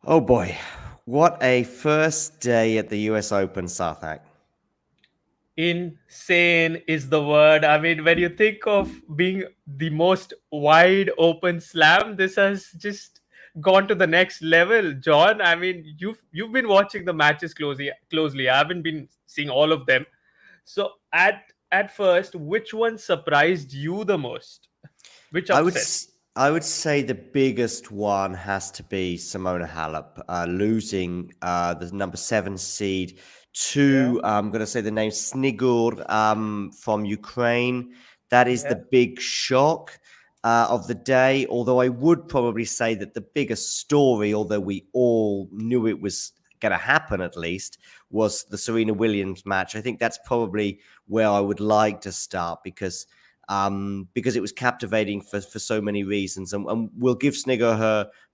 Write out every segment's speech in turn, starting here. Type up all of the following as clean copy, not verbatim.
Oh boy, what a first day at the US Open, Saarthak. Insane is the word. I mean, when you think of being the most wide open slam, this has just gone to the next level, John. I mean, you've been watching the matches closely. I haven't been seeing all of them. So at first, which one surprised you the most? Which I would upset? s- I would say the biggest one has to be Simona Halep losing the number 7 seed Yeah, to I'm going to say the name Snigor from Ukraine. That is the yeah. big shock of the day. Although I would probably say that the biggest story, although we all knew it was going to happen at least, was the Serena Williams match. I think that's probably where I would like to start because it was captivating for so many reasons. And we'll give Snigger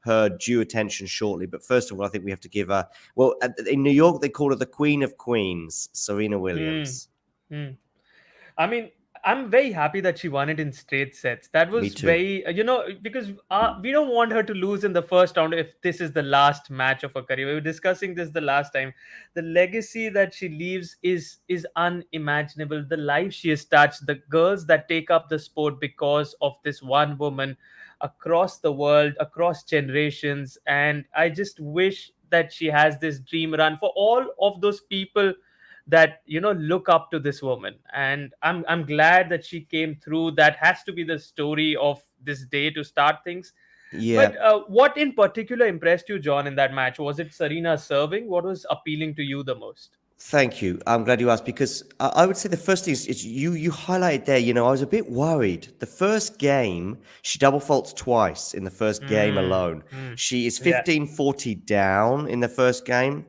her due attention shortly. But first of all, I think we have to give her, well, in New York, they call her the Queen of Queens, Serena Hmm. Williams. Hmm. I mean, I'm very happy that she won it in straight sets. That Me was too. very, because we don't want her to lose in the first round if this is the last match of her career. We were discussing this the last time. The legacy that she leaves is unimaginable. The life she has touched, the girls that take up the sport because of this one woman across the world, across generations. And I just wish that she has this dream run for all of those people that look up to this woman, and I'm glad that she came through. That has to be the story of this day to start things. Yeah. But what in particular impressed you, John, in that match? Was it Serena serving? What was appealing to you the most? Thank you. I'm glad you asked because I would say the first thing is you highlighted there. I was a bit worried. The first game, she double faults twice in the first game Mm, alone. mm. She is Yeah. 15-40 down in the first game.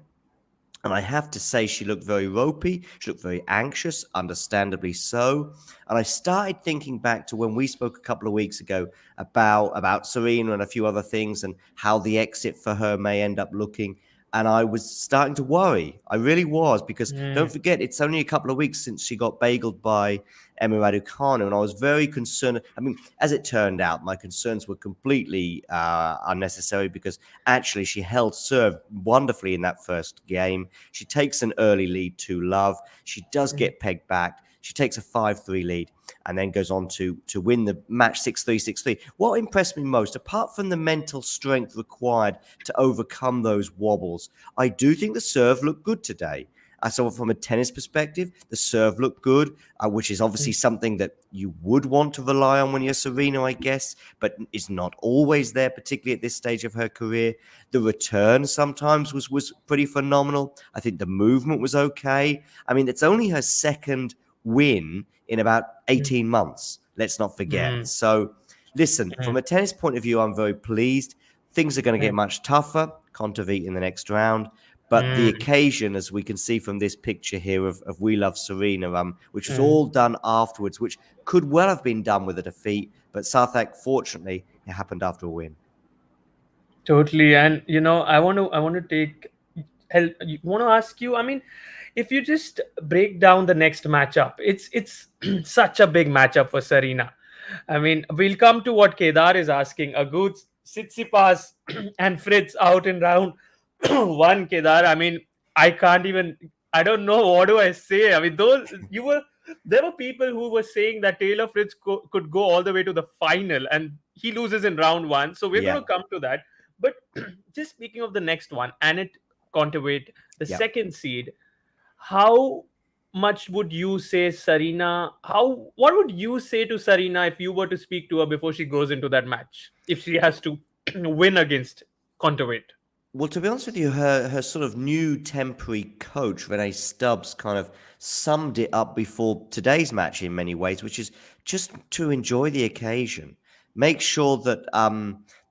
And I have to say, she looked very ropey. She looked very anxious, understandably so. And I started thinking back to when we spoke a couple of weeks ago about Serena and a few other things and how the exit for her may end up looking. And I was starting to worry. I really was, because don't Mm, forget, it's only a couple of weeks since she got bageled by Emma Raducanu. And I was very concerned. I mean, as it turned out, my concerns were completely unnecessary because actually she held serve wonderfully in that first game. She takes an early lead to love. She does mm, get pegged back. She takes a 5-3 lead and then goes on to win the match 6-3, 6-3. What impressed me most, apart from the mental strength required to overcome those wobbles, I do think the serve looked good today. I saw from a tennis perspective, the serve looked good, which is obviously mm, something that you would want to rely on when you're Serena, I guess, but is not always there, particularly at this stage of her career. The return sometimes was pretty phenomenal. I think the movement was okay. I mean, it's only her second win in about mm, 18 months. Let's not forget. mm, So, listen, from mm, a tennis point of view, I'm very pleased. Things are going to get mm, much tougher. Kontaveit in the next round. But the mm, occasion, as we can see from this picture here of We Love Serena, which was mm. all done afterwards, which could well have been done with a defeat, but Saarthak, fortunately, it happened after a win. Totally. And I want to take help. Want to ask you. I mean, if you just break down the next matchup, it's such a big matchup for Serena. I mean, we'll come to what Kedar is asking. Agut, Tsitsipas, and Fritz out in round one. Kedar. I mean, I can't even. I don't know what do I say. I mean, those you were. There were people who were saying that Taylor Fritz could go all the way to the final, and he loses in round one. So we're going Yeah, to come to that. But just speaking of the next one, Annette Kontaveit, the yeah. second seed, how much would you say Serena? What would you say to Serena if you were to speak to her before she goes into that match? If she has to win against Kontaveit? Well, to be honest with you, her sort of new temporary coach, Renee Stubbs, kind of summed it up before today's match in many ways, which is just to enjoy the occasion. Make sure that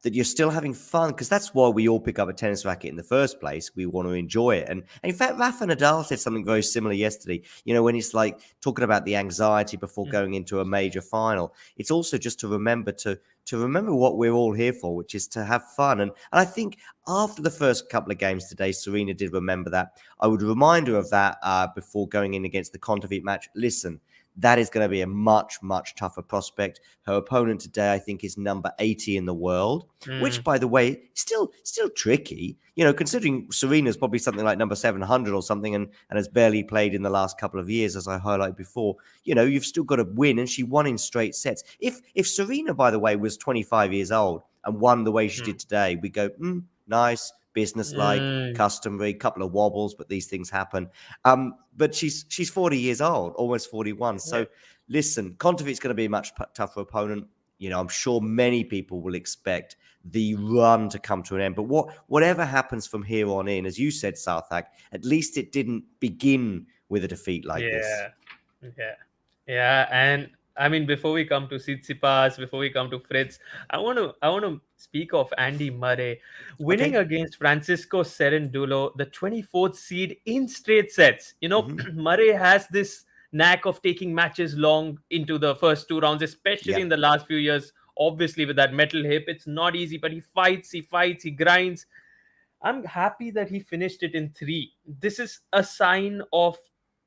you're still having fun, because that's why we all pick up a tennis racket in the first place. We want to enjoy it. And in fact, Rafa Nadal said something very similar yesterday. When it's like talking about the anxiety before Mm, going into a major final, it's also just to remember to remember what we're all here for, which is to have fun. And I think after the first couple of games today, Serena did remember that. I would remind her of that before going in against the Kontaveit match. Listen, That is going to be a much, much tougher prospect. Her opponent today, I think, is number 80 in the world, which, by the way, still tricky. Considering Serena's probably something like number 700 or something, and has barely played in the last couple of years, as I highlighted before. You've still got to win, and she won in straight sets. If Serena, by the way, was 25 years old and won the way she did today, we go, nice, business-like, customary, couple of wobbles, but these things happen. But she's 40 years old, almost 41. So listen, Kontaveit's going to be a much tougher opponent. I'm sure many people will expect the run to come to an end. But whatever happens from here on in, as you said, Saarthak, at least it didn't begin with a defeat like this. Yeah. And I mean, before we come to Tsitsipas, before we come to Fritz, I want to speak of Andy Murray winning against Francisco Cerundolo, the 24th seed in straight sets. Murray has this knack of taking matches long into the first two rounds, especially in the last few years. Obviously, with that metal hip, it's not easy, but he fights, he grinds. I'm happy that he finished it in 3. This is a sign of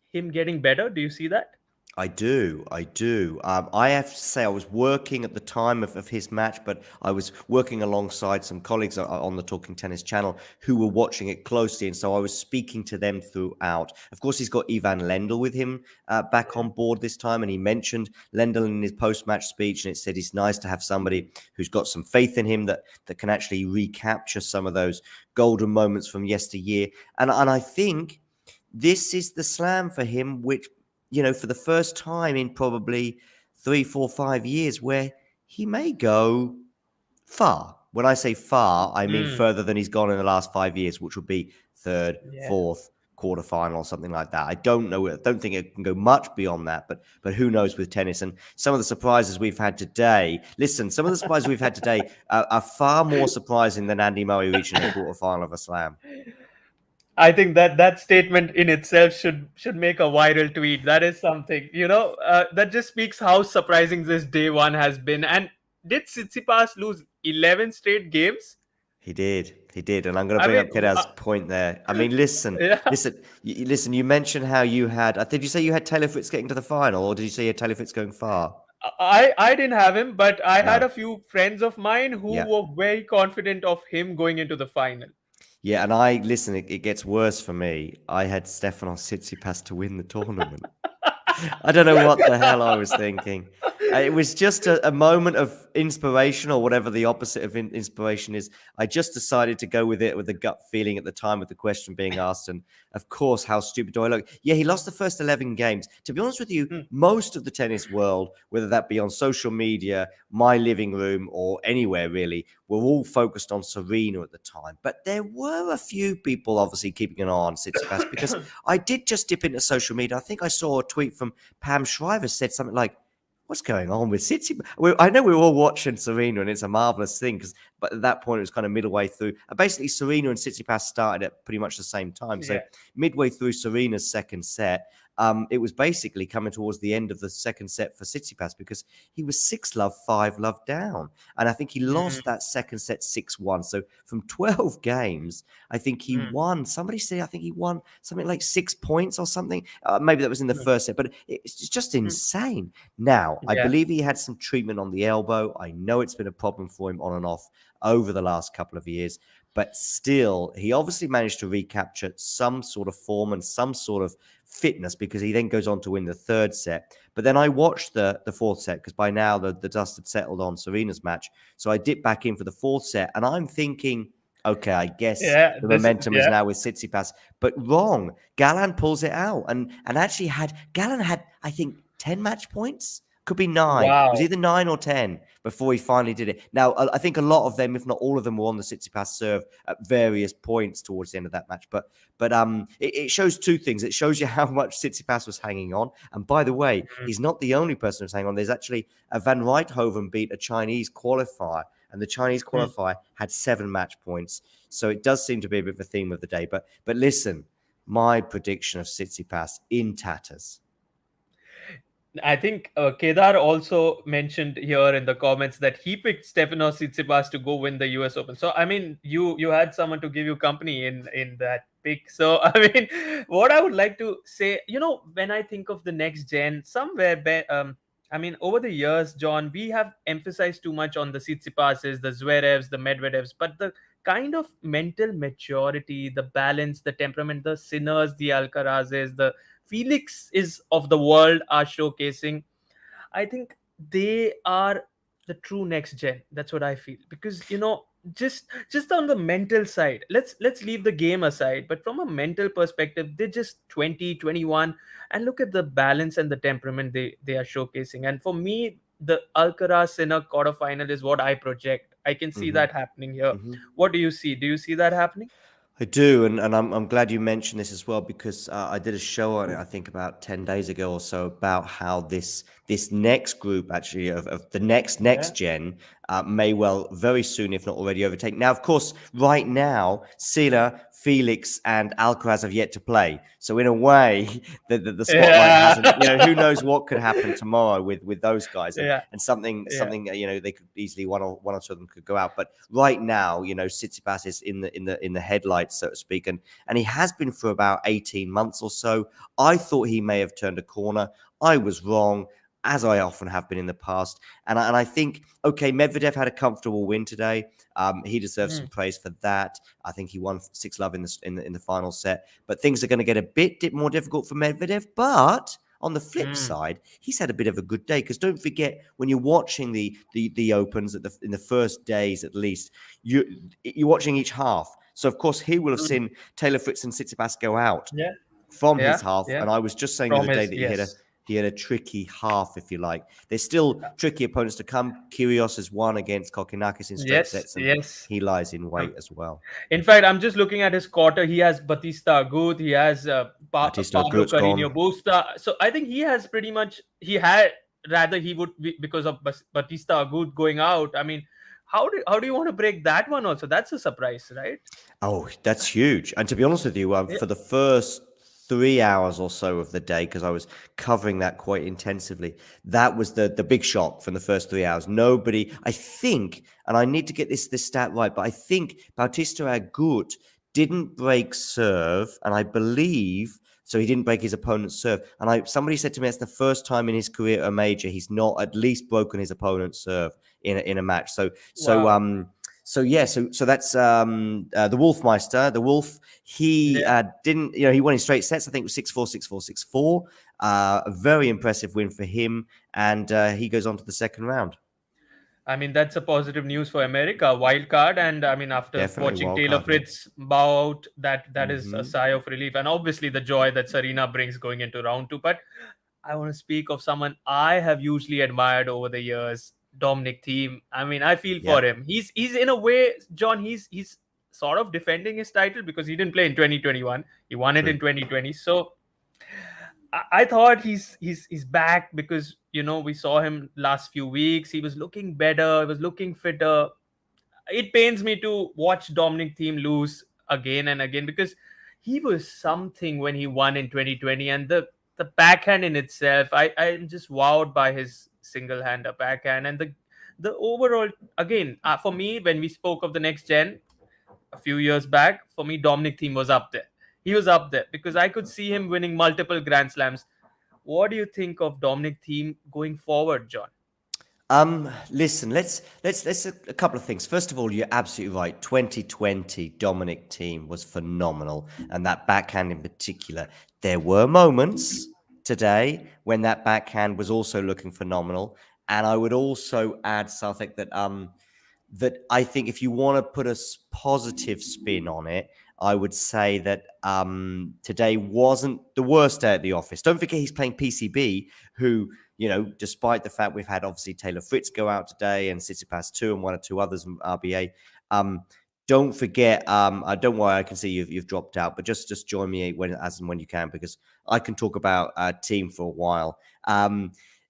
him getting better. Do you see that? I do. I have to say I was working at the time of his match, but I was working alongside some colleagues on the Talking Tennis channel who were watching it closely, and so I was speaking to them throughout. Of course, he's got Ivan Lendl with him back on board this time, and he mentioned Lendl in his post-match speech, and it said it's nice to have somebody who's got some faith in him that can actually recapture some of those golden moments from yesteryear. And I think this is the slam for him, which, for the first time in probably 3, 4, 5 years, where he may go far. When I say far, I mean further than he's gone in the last 5 years, which would be third, fourth, quarterfinal, something like that. I don't know. I don't think it can go much beyond that, but who knows with tennis. And some of the surprises we've had today, some of the surprises we've had today are far more surprising than Andy Murray reaching a quarterfinal of a slam. I think that statement in itself should make a viral tweet. That is something, that just speaks how surprising this day one has been. And did Tsitsipas lose 11 straight games? He did, and I'm going to bring up Kedav's point there. I mean, listen. You mentioned how you had. Did you say you had Taylor Fritz getting to the final, or did you say you had Taylor Fritz going far? I didn't have him, but I had a few friends of mine who were very confident of him going into the final. Yeah, and it gets worse for me. I had Stefanos Tsitsipas to win the tournament. I don't know what the hell I was thinking. It was just a moment of inspiration, or whatever the opposite of inspiration is. I just decided to go with it with a gut feeling at the time of the question being asked. And of course, how stupid do I look? Yeah, he lost the first 11 games. To be honest with you, most of the tennis world, whether that be on social media, my living room, or anywhere really, were all focused on Serena at the time. But there were a few people obviously keeping an eye on Tsitsipas, because I did just dip into social media. I think I saw a tweet from Pam Shriver said something like, what's going on with Tsitsipas? I know we were all watching Serena, and it's a marvelous thing, but at that point it was kind of midway through. Basically, Serena and Tsitsipas started at pretty much the same time. So midway through Serena's second set, it was basically coming towards the end of the second set for Tsitsipas, because he was 6-love, 5-love down. And I think he lost that second set 6-1. So from 12 games, I think he won. Somebody said, I think he won something like 6 points or something. Maybe that was in the first set, but it's just insane. Now, I believe he had some treatment on the elbow. I know it's been a problem for him on and off over the last couple of years. But still, he obviously managed to recapture some sort of form and some sort of fitness, because he then goes on to win the third set. But then I watched the fourth set, because by now the dust had settled on Serena's match. So I dipped back in for the fourth set, and I'm thinking, okay, I guess the momentum is now with Tsitsipas. But wrong. Galán pulls it out. And actually Galán had, I think, 10 match points. Could be 9. Wow. It was either 9 or 10 before he finally did it. Now, I think a lot of them, if not all of them, were on the Tsitsipas serve at various points towards the end of that match. But it shows two things. It shows you how much Tsitsipas was hanging on. And by the way, he's not the only person who's hanging on. There's actually a Van Rijthoven beat a Chinese qualifier, and the Chinese qualifier had 7 match points. So it does seem to be a bit of a theme of the day. But listen, my prediction of Tsitsipas in tatters. I think Kedar also mentioned here in the comments that he picked Stefanos Tsitsipas to go win the U.S. Open. So I mean, you had someone to give you company in that pick. So I mean, what I would like to say, when I think of the next gen, I mean, over the years, John, we have emphasized too much on the Tsitsipases, the Zverevs, the Medvedevs, but the kind of mental maturity, the balance, the temperament, the Sinners, the Alcarazes, the Felix is of the world are showcasing. I think they are the true next gen. That's what I feel. Because just on the mental side, let's leave the game aside. But from a mental perspective, they're just 20, 21, and look at the balance and the temperament they are showcasing. And for me, the Alcaraz Sinner quarterfinal is what I project. I can see Hmm. that happening here. Hmm. What do you see? Do you see that happening? I do, and I'm glad you mentioned this as well because I did a show on it, I think about 10 days ago or so, about how this next group actually of the next Yeah. gen may well very soon, if not already, overtake. Now, of course, right now, Sila, Felix, and Alcaraz have yet to play, so in a way, the spotlight Yeah. hasn't. Who knows what could happen tomorrow with those guys, and Yeah. and something Yeah. something they could easily one or two of them could go out, but right now, Tsitsipas is in the headlights, so to speak, and he has been for about 18 months or so. I thought he may have turned a corner. I was wrong, as I often have been in the past. And I think, okay, Medvedev had a comfortable win today. He deserves some Mm, praise for that. I think he won 6-love in the final set. But things are going to get a bit more difficult for Medvedev. But on the flip mm, side, he's had a bit of a good day because don't forget when you're watching the opens in the first days at least, you're watching each half. So of course he will have mm. seen Taylor Fritz and Tsitsipas go out Yeah. from his Yeah. half, Yeah. and I was just saying the other day Promise. that Yes. he had a tricky half, if you like. There's still tricky opponents to come. Kyrgios has won against Kokinakis in straight Yes. sets, and Yes. he lies in Um, wait as well. in fact, I'm just looking at his quarter. He has Batista Agut. He has Batista Pablo Gut's Carreño gone. Busta. So I think he has pretty much. He had rather he would be because of Batista Agut going out. I mean, how do you want to break that one also? That's a surprise, right? Oh, that's huge. And to be honest with you, Yeah. for the first 3 hours or so of the day, because I was covering that quite intensively, that was the big shock from the first 3 hours. Nobody, I think, and I need to get this stat right, but I think Bautista Agut didn't break serve, and I believe so. He didn't break his opponent's serve, and somebody said to me it's the first time in his career at a major he's not at least broken his opponent's serve in a match. So so Wow. um so yeah, so that's the Wolfmeister, the Wolf. He Yeah. didn't, he won in straight sets. I think it was 6-4, 6-4, 6-4. A very impressive win for him, and he goes on to the second round. I mean, that's a positive news for America. Wild card, and I mean, after Definitely watching wild Taylor card, yeah. Fritz bow out, that is a Hmm. sigh of relief, and obviously the joy that Serena brings going into round two. But I want to speak of someone I have usually admired over the years, Dominic Thiem. I mean, I feel for Yep. him. He's in a way, John. He's sort of defending his title because he didn't play in 2021. He won it in True. 2020. So I thought he's back because we saw him last few weeks. He was looking better. He was looking fitter. It pains me to watch Dominic Thiem lose again and again because he was something when he won in 2020, and the backhand in itself, I'm just wowed by his single hander backhand and the overall. Again, for me, when we spoke of the next gen a few years back, for me Dominic Thiem was up there. He was up there because I could see him winning multiple Grand Slams. What do you think of Dominic Thiem going forward, John? Listen, let's a couple of things. First of all, you're absolutely right. 2020 Dominic team was phenomenal, and that backhand in particular. There were moments today when that backhand was also looking phenomenal, and I would also add, Southwick, that I think if you want to put a positive spin on it, I would say that today wasn't the worst day at the office. Don't forget he's playing PCB, who, despite the fact we've had obviously Taylor Fritz go out today and Tsitsipas too, and one or two others in RBA. Don't forget. Don't worry, I can see you've dropped out, but just join me as and when you can, because I can talk about team for a while.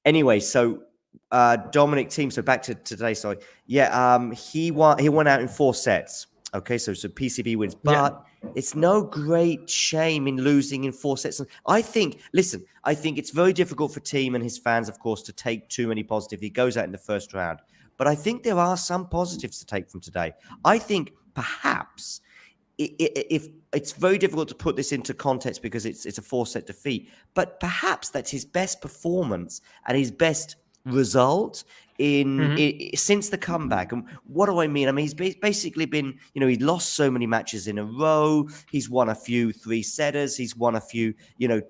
Anyway, so Dominic team. So back to today. Sorry. Yeah. He went out in 4 sets. Okay. So PCB wins, Yeah. but It's no great shame in losing in 4 sets. And I think it's very difficult for Thiem and his fans, of course, to take too many positives. He goes out in the first round. But I think there are some positives to take from today. I think perhaps if it's very difficult to put this into context because it's a 4-set defeat, but perhaps that's his best performance and his best result since the comeback. And what do I mean? I mean, he's basically been, he lost so many matches in a row. He's won a few 3-setters. He's won a few,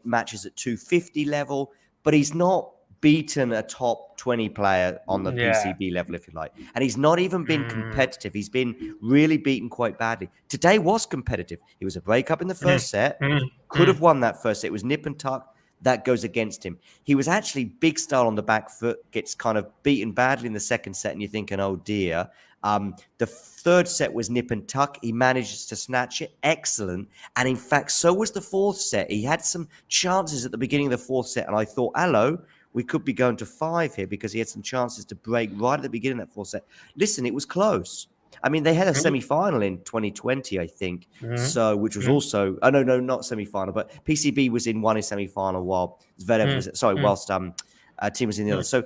matches at 250 level, but he's not beaten a top 20 player on the Yeah. PCB level, if you like. And he's not even been competitive. He's been really beaten quite badly. Today was competitive. He was a breakup in the first set. Could have won that first set. It was nip and tuck. That goes against him. He was actually big style on the back foot, gets kind of beaten badly in the second set, and you're thinking, oh dear. The third set was nip and tuck. He manages to snatch it. Excellent. And in fact, so was the fourth set. He had some chances at the beginning of the fourth set, and I thought, hello, we could be going to 5 here because he had some chances to break right at the beginning of that fourth set. Listen, it was close. I mean, they had a semi-final in 2020, I think. So, which was also, no, not semi-final, but PCB was in one semi-final while Zverev was, whilst Thiem was in the other. So,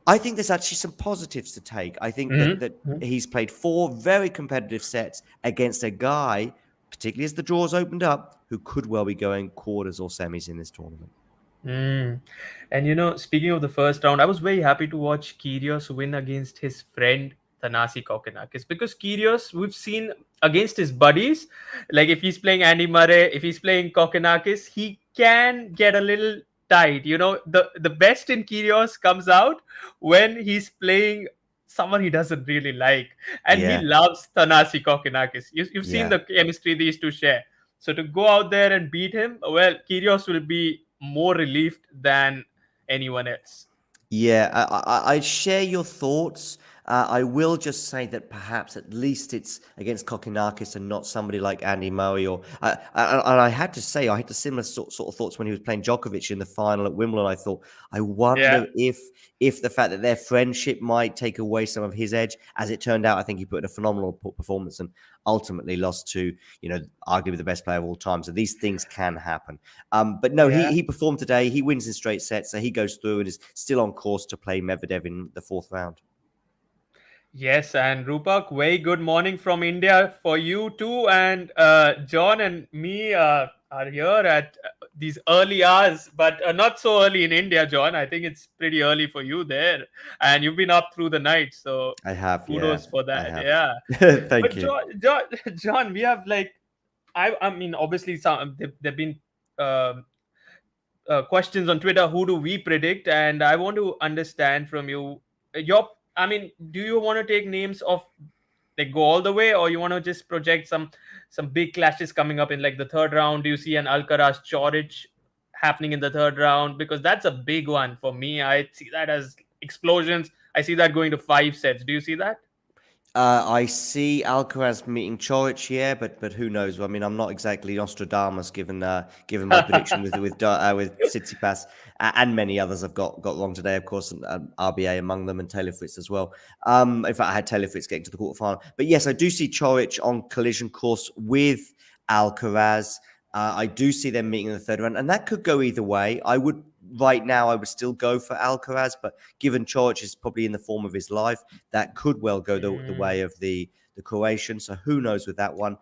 I think there's actually some positives to take. I think that he's played 4 very competitive sets against a guy, particularly as the draws opened up, who could well be going quarters or semis in this tournament. And speaking of the first round, I was very happy to watch Kyrgios win against his friend Thanasi Kokkinakis, because Kyrgios, we've seen against his buddies, like if he's playing Andy Murray, if he's playing Kokkinakis, he can get a little tight. The best in Kyrgios comes out when he's playing someone he doesn't really like, and he loves Thanasi Kokkinakis. You've seen the chemistry these two share. So to go out there and beat him, well, Kyrgios will be more relieved than anyone else. Yeah, I share your thoughts. I will just say that perhaps at least it's against Kokkinakis and not somebody like Andy Murray. And I had to say, I had the similar sort of thoughts when he was playing Djokovic in the final at Wimbledon. I thought, I wonder if the fact that their friendship might take away some of his edge. As it turned out, I think he put in a phenomenal performance and ultimately lost to, arguably the best player of all time. So these things can happen. But no, he performed today. He wins in straight sets, so he goes through and is still on course to play Medvedev in the 4th round. Yes, and Rupak, very good morning from India for you too. And John and me are here at these early hours, but not so early in India, John. I think it's pretty early for you there. And you've been up through the night. So I have, kudos for that. Yeah. Thank But you. John, we have I mean, obviously, there've been questions on Twitter. Who do we predict? And I want to understand from you do you want to take names of go all the way, or you want to just project some big clashes coming up in like the third round? Do you see an Alcaraz Chorich happening in the third round? Because that's a big one for me. I see that as explosions. I see that going to 5 sets. Do you see that? I see Alcaraz meeting Coric, but who knows? I mean, I'm not exactly Nostradamus given my prediction with Tsitsipas and many others I've got wrong today, of course, and RBA among them, and Taylor Fritz as well. In fact, I had Taylor Fritz getting to the quarterfinal. But yes, I do see Coric on collision course with Alcaraz. I do see them meeting in the third round, and that could go either way. Right now, I would still go for Alcaraz, but given Coric is probably in the form of his life, that could well go the way of the Croatian. So who knows with that one?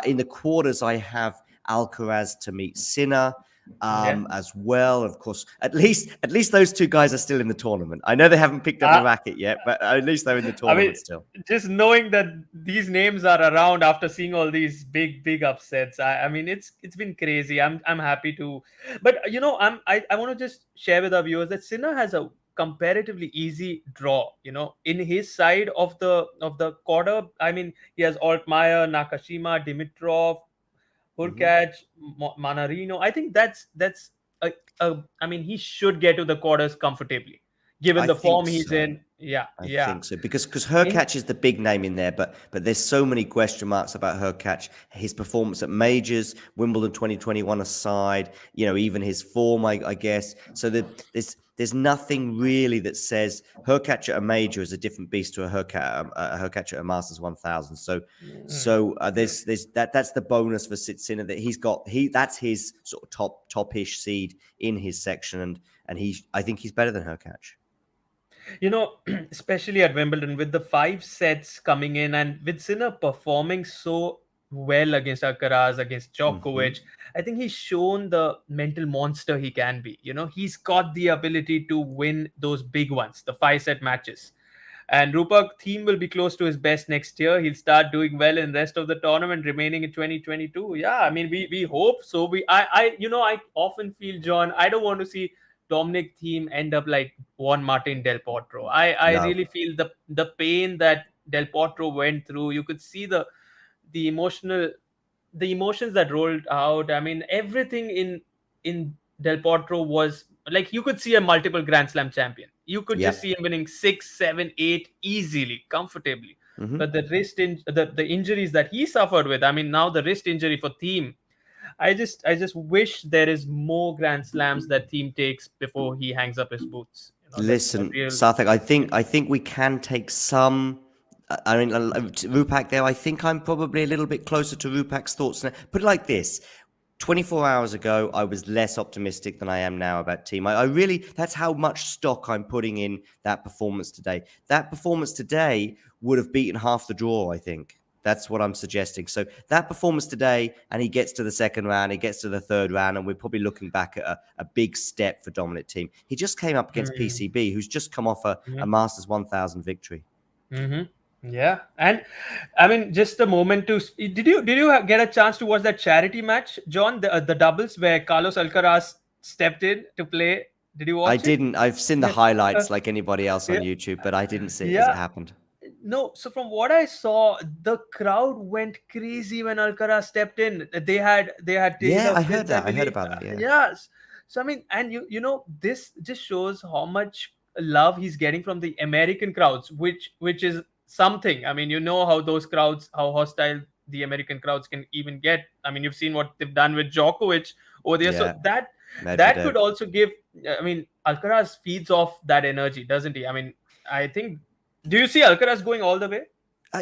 In the quarters, I have Alcaraz to meet Sinner as well. Of course, at least those two guys are still in the tournament. I know they haven't picked up the racket yet, but at least they're in the tournament still. Just knowing that these names are around after seeing all these big upsets, I mean, it's been crazy. I'm happy to, but I want to just share with our viewers that Sinner has a comparatively easy draw. In his side of the quarter, I mean, he has Altmaier, Nakashima, Dimitrov, Hurkacz, Manarino. I think that's I mean, he should get to the quarters comfortably, given the form he's in. Yeah, I yeah. think so because In Hurkacz is the big name in there, but there's so many question marks about Hurkacz. His performance at majors, Wimbledon 2021 aside, even his form, I guess. So there's nothing really that says Hurkacz at a major is a different beast to a Hurkacz at a Masters 1000. There's that's the bonus for Sitsina that that's his sort of top-ish seed in his section, and I think he's better than Hurkacz. Especially at Wimbledon with the 5 sets coming in and with Sinner performing so well against Alcaraz, against Hmm. Djokovic, I think he's shown the mental monster he can be. He's got the ability to win those big ones, the 5 set matches. And Rupert Thiem will be close to his best next year. He'll start doing well in the rest of the tournament remaining in 2022. Yeah, I mean we hope so. I often feel, John, I don't want to see Dominic Thiem end up like Juan Martin Del Potro. I No. really feel the pain that Del Potro went through. You could see the emotional the emotions that rolled out. I mean, everything in Del Potro was like you could see a multiple Grand Slam champion. You could just Yep. see him winning 6, 7, 8 easily, comfortably. Hmm. But the injuries that he suffered with, I mean, now the wrist injury for Thiem, I just wish there is more Grand Slams that Thiem takes before he hangs up his boots. That Listen, real. Saarthak, I think we can take some. I mean, Rupak there. I think I'm probably a little bit closer to Rupak's thoughts now. Put it like this: 24 hours ago, I was less optimistic than I am now about Team. I really, that's how much stock I'm putting in that performance today. That performance today would have beaten half the draw, I think. That's what I'm suggesting. So that performance today, and he gets to the second round, he gets to the third round, and we're probably looking back at a big step for Dominic Thiem. He just came up against PCB, who's just come off a Masters 1000 victory. Mm-hmm. Yeah, and I mean, just a moment to. Did you get a chance to watch that charity match, John? The doubles where Carlos Alcaraz stepped in to play. Did you I watch it? didn't. I've seen the highlights like anybody else on YouTube, but I didn't see it as it Yeah, happened. no, so from what I saw, the crowd went crazy when Alcaraz stepped in. They had Yeah, Taylor I heard Fritz, I that. I heard believe. about that. Yeah. Yes. So I mean, and this just shows how much love he's getting from the American crowds, which is something. I mean, how those crowds, how hostile the American crowds can even get. I mean, you've seen what they've done with Djokovic over there. So Yeah. that could Medvedev. also give. I mean, Alcaraz feeds off that energy, doesn't he? I mean, I think, do you see Alcaraz going all the way?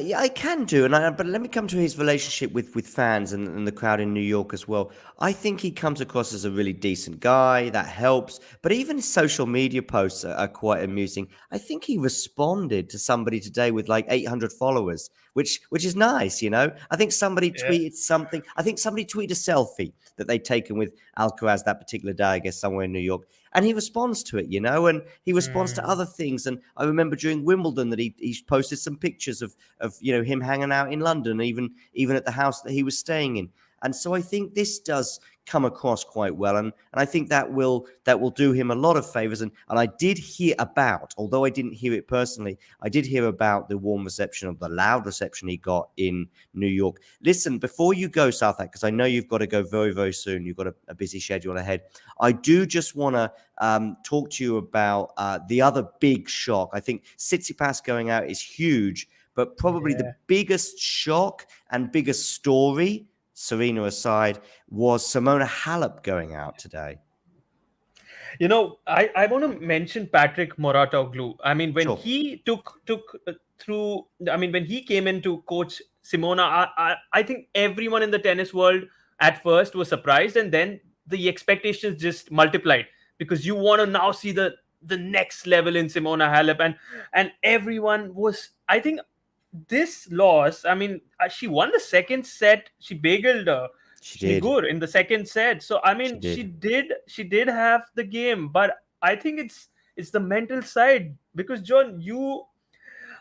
Yeah, I can do, but let me come to his relationship with fans and the crowd in New York as well. I think he comes across as a really decent guy. That helps. But even his social media posts are quite amusing. I think he responded to somebody today with like 800 followers, which is nice. I think somebody Yeah. tweeted something. I think somebody tweeted a selfie that they'd taken with Alcaraz that particular day, I guess somewhere in New York. And he responds to it, and he responds to Mm. other things. And I remember during Wimbledon that he posted some pictures of him hanging out in London, even at the house that he was staying in. And so I think this does come across quite well, and I think that will do him a lot of favors. And I did hear about, although I didn't hear it personally, I did hear about the warm reception, of the loud reception he got in New York. Listen, before you go, Southak, because I know you've got to go very, very soon. You've got a busy schedule ahead. I do just want to talk to you about the other big shock. I think Tsitsipas going out is huge, but probably the Yeah. biggest shock and biggest story, Serena aside, was Simona Halep going out today. I want to mention Patrick Moratoglu. I mean, when Sure. he took through, I mean, when he came in to coach Simona, I think everyone in the tennis world at first was surprised, and then the expectations just multiplied because you want to now see the next level in Simona Halep, and everyone was. I think this loss, I mean, she won the second set. She bageled She did. Schnigur in the second set. So I She mean, she did. did have the game, but I think it's the mental side because, John,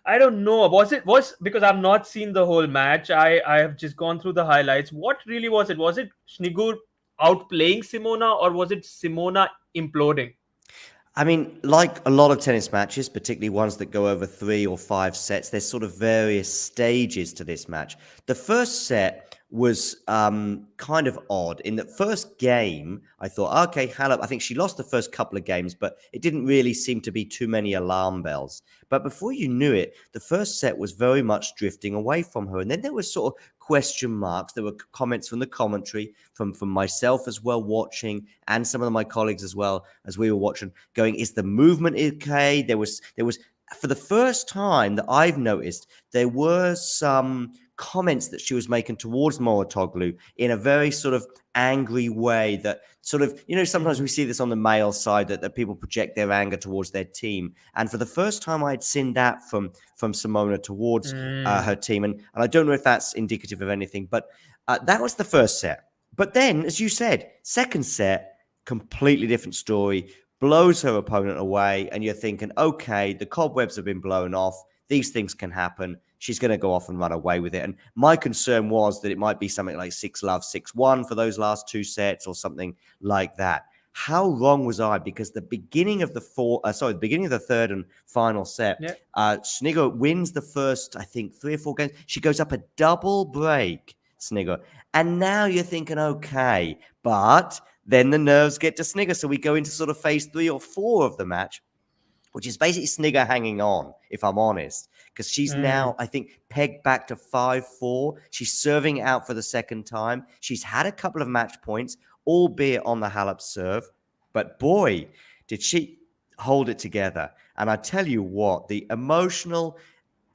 I don't know, was because I've not seen the whole match. I have just gone through the highlights. What really was it? Was it Schnigur outplaying Simona, or was it Simona imploding? I mean, like a lot of tennis matches, particularly ones that go over 3 or 5 sets, there's sort of various stages to this match. The first set was kind of odd. In the first game, I thought, okay, Halep, I think she lost the first couple of games, but it didn't really seem to be too many alarm bells. But before you knew it, the first set was very much drifting away from her. And then there were sort of question marks. There were comments from the commentary, from myself as well watching, and some of my colleagues as well as we were watching, going, is the movement okay? There was for the first time that I've noticed, there were some comments that she was making towards Mouratoglou in a very sort of angry way, that sort of, sometimes we see this on the male side, that people project their anger towards their team. And for the first time, I'd seen that from Simona towards her team. And I don't know if that's indicative of anything, but that was the first set. But then, as you said, second set, completely different story, blows her opponent away. And you're thinking, okay, the cobwebs have been blown off. These things can happen. She's going to go off and run away with it. And my concern was that it might be something like 6-love, 6-1 for those last two sets or something like that. How wrong was I? Because the beginning of the beginning of the third and final set, Snigger wins the first, I think, 3 or 4 games. She goes up a double break, Snigger. And now you're thinking, okay, but then the nerves get to Snigger. So we go into sort of phase 3 or 4 of the match, which is basically Snigger hanging on, if I'm honest, because she's now, I think, pegged back to 5-4. She's serving out for the second time. She's had a couple of match points, albeit on the Halep serve, but boy, did she hold it together. And I tell you what, the emotional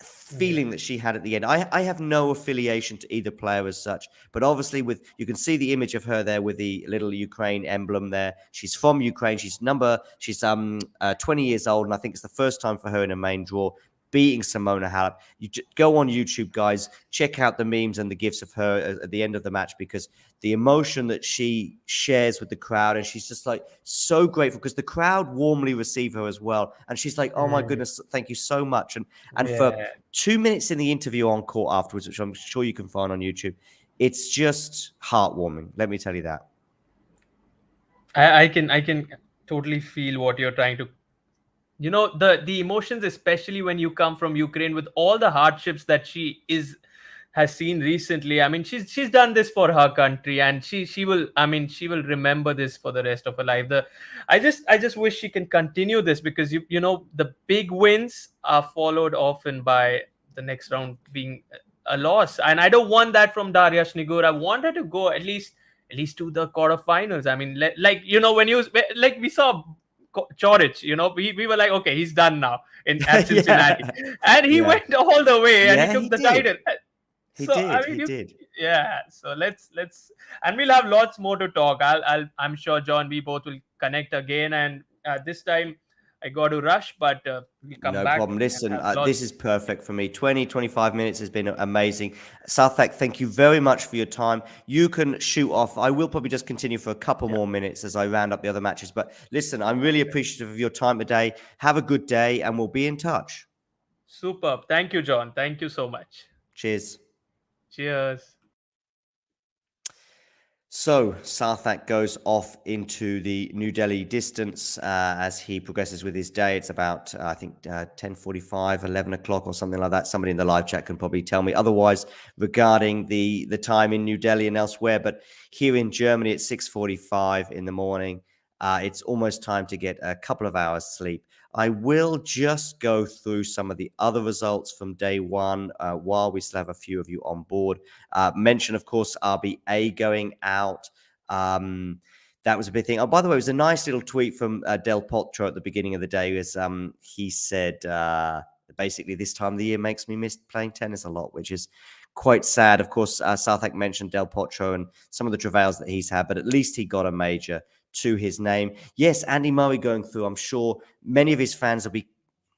feeling that she had at the end. I have no affiliation to either player as such, but obviously you can see the image of her there with the little Ukraine emblem there. She's from Ukraine. She's 20 years old, and I think it's the first time for her in a main draw, beating Simona Halep. You go on YouTube, guys, check out the memes and the gifs of her at the end of the match, because the emotion that she shares with the crowd, and she's just like so grateful because the crowd warmly receive her as well. And she's like, oh my goodness, thank you so much. And for 2 minutes in the interview on court afterwards, which I'm sure you can find on YouTube, it's just heartwarming. Let me tell you that. I can totally feel what you're trying to, the emotions, especially when you come from Ukraine with all the hardships that she has seen recently. I mean, she's done this for her country, and she will remember this for the rest of her life. I just wish she can continue this, because the big wins are followed often by the next round being a loss, and I don't want that from Daria Shnigura. I want her to go at least to the quarterfinals. I mean, when we saw Chorich, we were like, okay, he's done now at Cincinnati, and he went all the way and he took the title. He did. Yeah. So let's and we'll have lots more to talk. I'm sure, John, we both will connect again, and this time I got to rush, but we'll come back. No problem. Listen, this is perfect for me. 25 minutes has been amazing. Saarthak, thank you very much for your time. You can shoot off. I will probably just continue for a couple more minutes as I round up the other matches. But listen, I'm really appreciative of your time today. Have a good day, and we'll be in touch. Superb. Thank you, John. Thank you so much. Cheers. Cheers. So Saarthak goes off into the New Delhi distance as he progresses with his day. It's about, I think, 10:45, 11 o'clock or something like that. Somebody in the live chat can probably tell me otherwise regarding the time in New Delhi and elsewhere. But here in Germany, it's 6:45 in the morning. It's almost time to get a couple of hours sleep. I will just go through some of the other results from day one while we still have a few of you on board. Mention, of course, RBA going out. That was a big thing. Oh, by the way, it was a nice little tweet from Del Potro at the beginning of the day. As he said, basically, this time of the year makes me miss playing tennis a lot, which is quite sad. Of course, Saarthak mentioned Del Potro and some of the travails that he's had, but at least he got a major to his name. Yes, Andy Murray going through. I'm sure many of his fans will be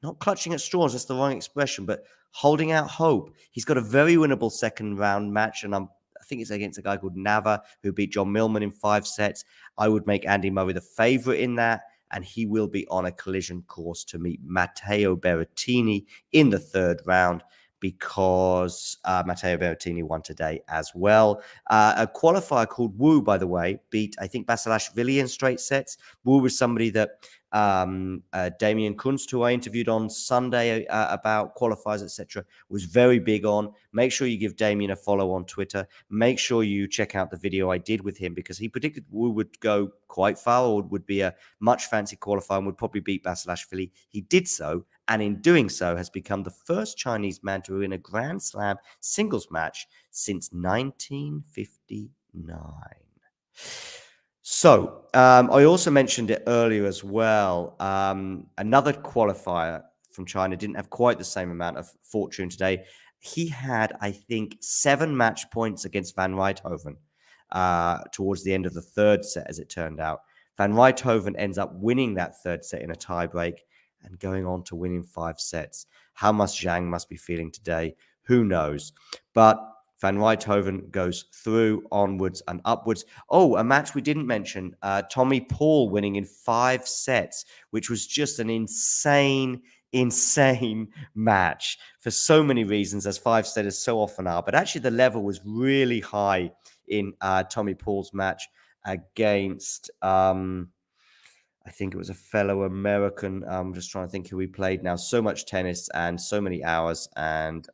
not clutching at straws, that's the wrong expression, but holding out hope. He's got a very winnable second round match, and I think it's against a guy called Nava, who beat John Millman in 5 sets. I would make Andy Murray the favorite in that, and he will be on a collision course to meet Matteo Berrettini in the third round, because Matteo Berrettini won today as well. A qualifier called Wu, by the way, beat, I think, Basilashvili in straight sets. Wu was somebody that Damien Kunst, who I interviewed on Sunday about qualifiers, etc., was very big on. Make sure you give Damien a follow on Twitter. Make sure you check out the video I did with him, because he predicted we would go quite far, or would be a much fancy qualifier and would probably beat Basilashvili. He did so, and in doing so has become the first Chinese man to win a Grand Slam singles match since 1959. So I also mentioned it earlier as well. Another qualifier from China didn't have quite the same amount of fortune today. He had, I think, 7 match points against Van Rijthoven towards the end of the third set, as it turned out. Van Rijthoven ends up winning that third set in a tiebreak and going on to win in 5 sets. How much Zhang must be feeling today, who knows? But Van Rijthoven goes through, onwards and upwards. Oh, a match we didn't mention. Tommy Paul winning in 5 sets, which was just an insane match for so many reasons, as 5-setters so often are. But actually, the level was really high in Tommy Paul's match against... I think it was a fellow American. I'm just trying to think who he played now. So much tennis and so many hours and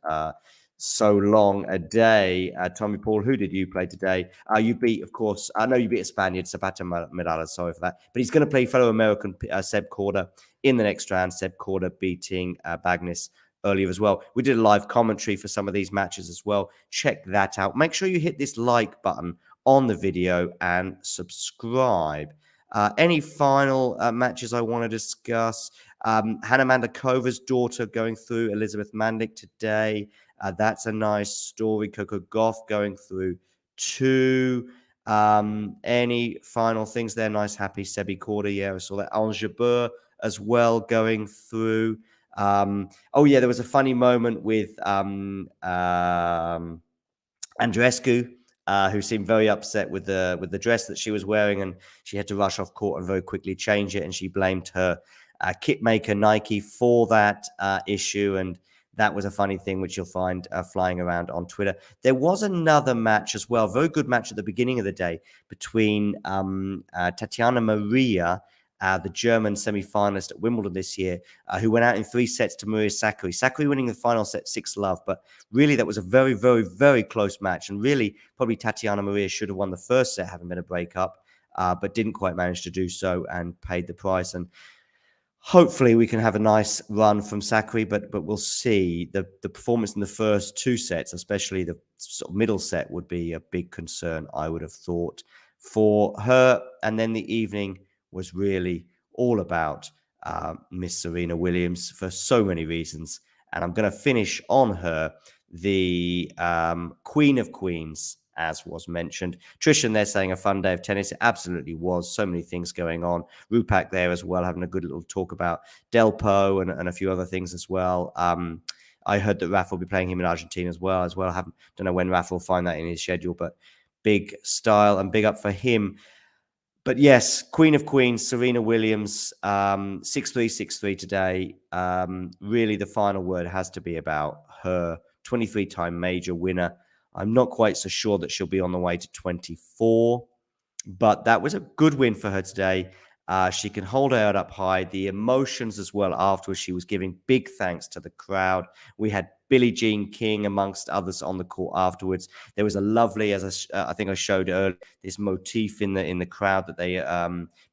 so long a day. Tommy Paul, who did you play today? You beat, of course, I know you beat a Spaniard, Zapata Miralles, sorry for that. But he's going to play fellow American Seb Korda in the next round. Seb Korda beating Bagnis earlier as well. We did a live commentary for some of these matches as well. Check that out. Make sure you hit this like button on the video and subscribe. Any final matches I want to discuss? Hannah Mandakova's daughter going through, Elizabeth Mandic today. That's a nice story. Coco Gauff going through too. Any final things there? Nice, happy Sebi Korda. Yeah, I saw that. Angebeur as well going through. Oh, yeah, there was a funny moment with Andreescu, who seemed very upset with the dress that she was wearing, and she had to rush off court and very quickly change it, and she blamed her kit maker Nike for that issue, and that was a funny thing which you'll find flying around on Twitter. There was another match as well, very good match at the beginning of the day between Tatiana Maria, the German semi-finalist at Wimbledon this year, who went out in 3 sets to Maria Sakkari. Sakkari winning the final set 6-love, but really that was a very, very, very close match. And really, probably Tatiana Maria should have won the first set, having been a breakup, but didn't quite manage to do so and paid the price. And hopefully we can have a nice run from Sakkari, but we'll see. The performance in the first 2 sets, especially the sort of middle set, would be a big concern, I would have thought, for her. And then the evening was really all about Miss Serena Williams for so many reasons. And I'm going to finish on her, the Queen of Queens, as was mentioned. Trishan there saying a fun day of tennis. It absolutely was. So many things going on. Rupak there as well, having a good little talk about Delpo and a few other things as well. I heard that Rafa will be playing him in Argentina as well. Don't know when Rafa will find that in his schedule, but big style and big up for him. But yes, Queen of Queens, Serena Williams, 6-3, 6-3 today. Really, the final word has to be about her, 23-time major winner. I'm not quite so sure that she'll be on the way to 24, but that was a good win for her today. She can hold her head up high. The emotions as well afterwards. She was giving big thanks to the crowd. We had Billie Jean King, amongst others, on the court afterwards. There was a lovely, as I think I showed earlier, this motif in the crowd that they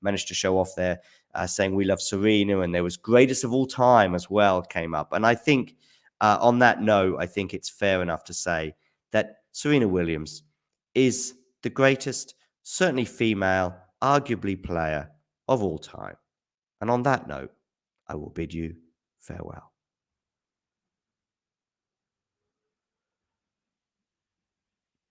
managed to show off there, saying "We love Serena," and there was "Greatest of all time" as well came up. And I think on that note, I think it's fair enough to say that Serena Williams is the greatest, certainly female, arguably player of all time. And on that note, I will bid you farewell.